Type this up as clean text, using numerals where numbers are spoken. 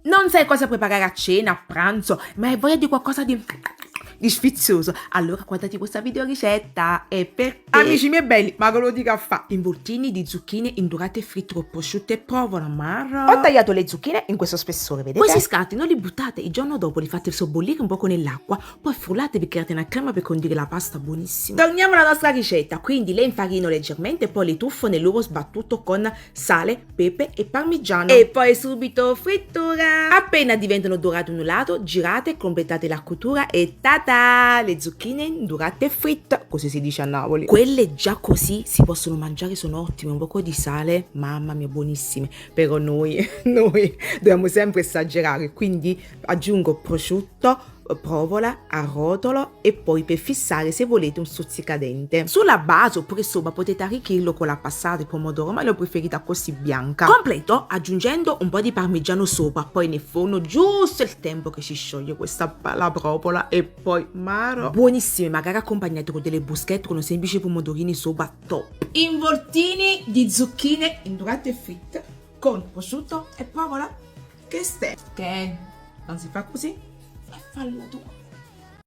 Non sai cosa preparare a cena, a pranzo, ma hai voglia di qualcosa di sfizioso? Allora guardati questa video ricetta, è per te. Amici miei belli, ma che lo dica a fa? Involtini di zucchine indurate fritte con prosciutto e provola, Mara. Ho tagliato le zucchine in questo spessore, vedete? Questi scarti non li buttate, il giorno dopo li fate sobbollire un po' nell'acqua, poi frullatevi e create una crema per condire la pasta buonissima. Torniamo alla nostra ricetta, quindi le infarino leggermente, poi le tuffo nell'uovo sbattuto con sale, pepe e parmigiano. E poi subito frittura. Appena diventano dorate un lato, girate, completate la cottura e tada! Le zucchine indurate e fritte, così si dice a Napoli. Quelle già così si possono mangiare, sono ottime, un po' di sale, mamma mia buonissime, però noi dobbiamo sempre esagerare, quindi aggiungo prosciutto, provola, arrotolo e poi per fissare se volete un stuzzicadente. Sulla base oppure sopra potete arricchirlo con la passata di pomodoro, ma l'ho preferita così bianca. Completo aggiungendo un po' di parmigiano sopra, poi nel forno giusto il tempo che si scioglie questa la provola e poi maro. Buonissime, magari accompagnate con delle bruschette con semplici pomodorini sopra, top. Involtini di zucchine indurate e fritte con prosciutto e provola. Che stai? Che non si fa così? E fallo tu.